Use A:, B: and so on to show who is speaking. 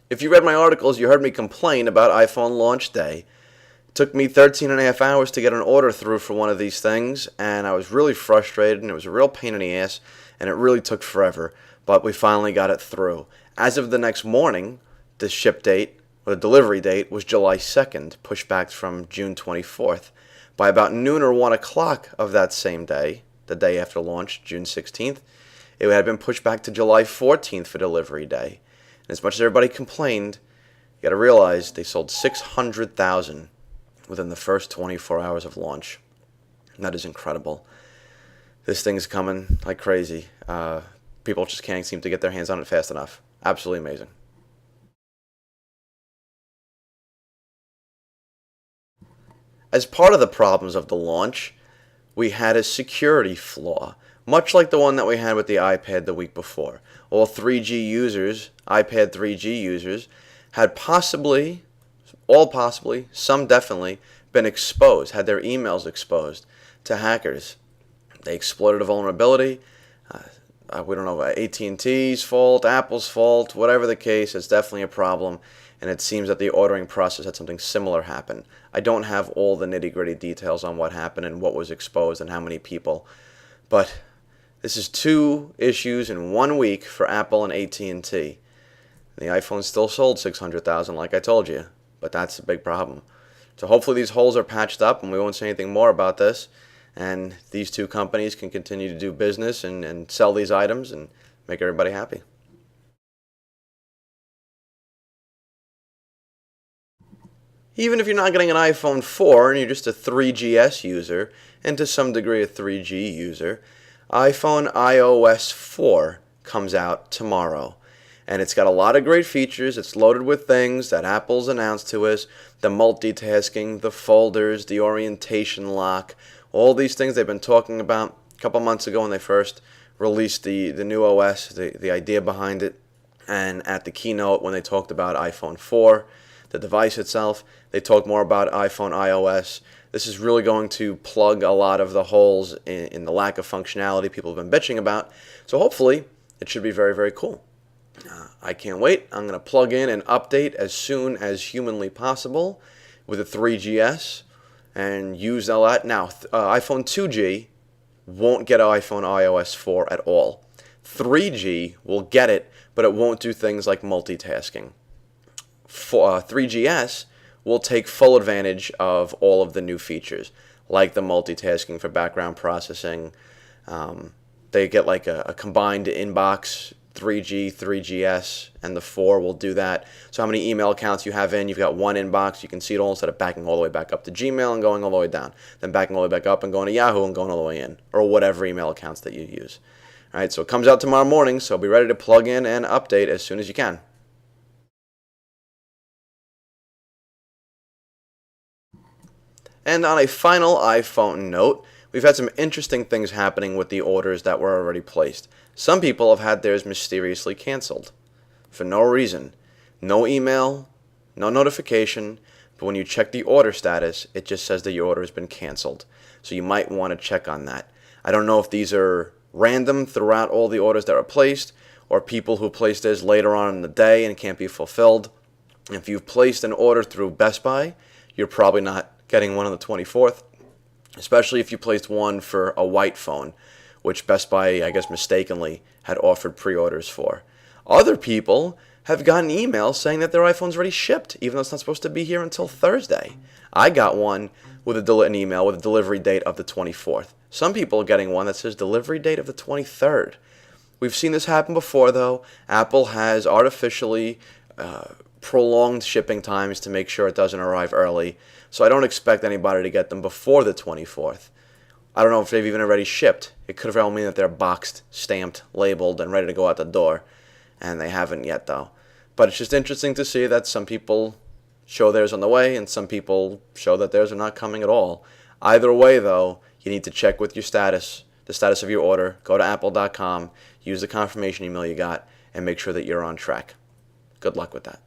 A: If you read my articles, you heard me complain about iPhone launch day. It took me 13 and a half hours to get an order through for one of these things, and I was really frustrated, and it was a real pain in the ass, and it really took forever, but we finally got it through. As of the next morning, the ship date, or the delivery date, was July 2nd, pushed back from June 24th. By about noon or 1 o'clock of that same day, the day after launch, June 16th, it had been pushed back to July 14th for delivery day. And as much as everybody complained, you got to realize they sold 600,000 within the first 24 hours of launch. And that is incredible. This thing's coming like crazy. People just can't seem to get their hands on it fast enough. Absolutely amazing. As part of the problems of the launch, we had a security flaw, much like the one that we had with the iPad the week before. All 3G users, iPad 3G users, had some definitely, been exposed, had their emails exposed to hackers. They exploited a vulnerability. We don't know, AT&T's fault, Apple's fault, whatever the case, it's definitely a problem. And it seems that the ordering process had something similar happen. I don't have all the nitty-gritty details on what happened and what was exposed and how many people, but this is 2 issues in 1 week for Apple and AT&T. The iPhone still sold 600,000 like I told you, but that's a big problem. So hopefully these holes are patched up and we won't say anything more about this, and these 2 companies can continue to do business and sell these items and make everybody happy. Even if you're not getting an iPhone 4 and you're just a 3GS user, and to some degree a 3G user, iPhone iOS 4 comes out tomorrow. And it's got a lot of great features. It's loaded with things that Apple's announced to us. The multitasking, the folders, the orientation lock, all these things they've been talking about a couple months ago when they first released the new OS, the idea behind it. And at the keynote when they talked about iPhone 4, the device itself, they talked more about iPhone iOS. This is really going to plug a lot of the holes in the lack of functionality people have been bitching about. So hopefully, it should be very, very cool. I can't wait. I'm going to plug in and update as soon as humanly possible with a 3GS and use all that. Now, iPhone 2G won't get iPhone iOS 4 at all. 3G will get it, but it won't do things like multitasking. 3GS will take full advantage of all of the new features, like the multitasking for background processing. They get like a combined inbox, 3G, 3GS, and the 4 will do that. So how many email accounts you have in, you've got one inbox, you can see it all instead of backing all the way back up to Gmail and going all the way down, then backing all the way back up and going to Yahoo and going all the way in, or whatever email accounts that you use. All right, so it comes out tomorrow morning, so be ready to plug in and update as soon as you can. And on a final iPhone note, we've had some interesting things happening with the orders that were already placed. Some people have had theirs mysteriously canceled for no reason. No email, no notification, but when you check the order status, it just says that your order has been canceled. So you might want to check on that. I don't know if these are random throughout all the orders that are placed, or people who placed theirs later on in the day and can't be fulfilled. If you've placed an order through Best Buy, you're probably not getting one on the 24th, especially if you placed one for a white phone, which Best Buy, I guess mistakenly, had offered pre-orders for. Other people have gotten emails saying that their iPhone's already shipped, even though it's not supposed to be here until Thursday. I got one with an email with a delivery date of the 24th. Some people are getting one that says delivery date of the 23rd. We've seen this happen before, though. Apple has artificially prolonged shipping times to make sure it doesn't arrive early. So I don't expect anybody to get them before the 24th. I don't know if they've even already shipped. It could very well mean that they're boxed, stamped, labeled, and ready to go out the door. And they haven't yet, though. But it's just interesting to see that some people show theirs on the way, and some people show that theirs are not coming at all. Either way, though, you need to check with your status, the status of your order. Go to apple.com, use the confirmation email you got, and make sure that you're on track. Good luck with that.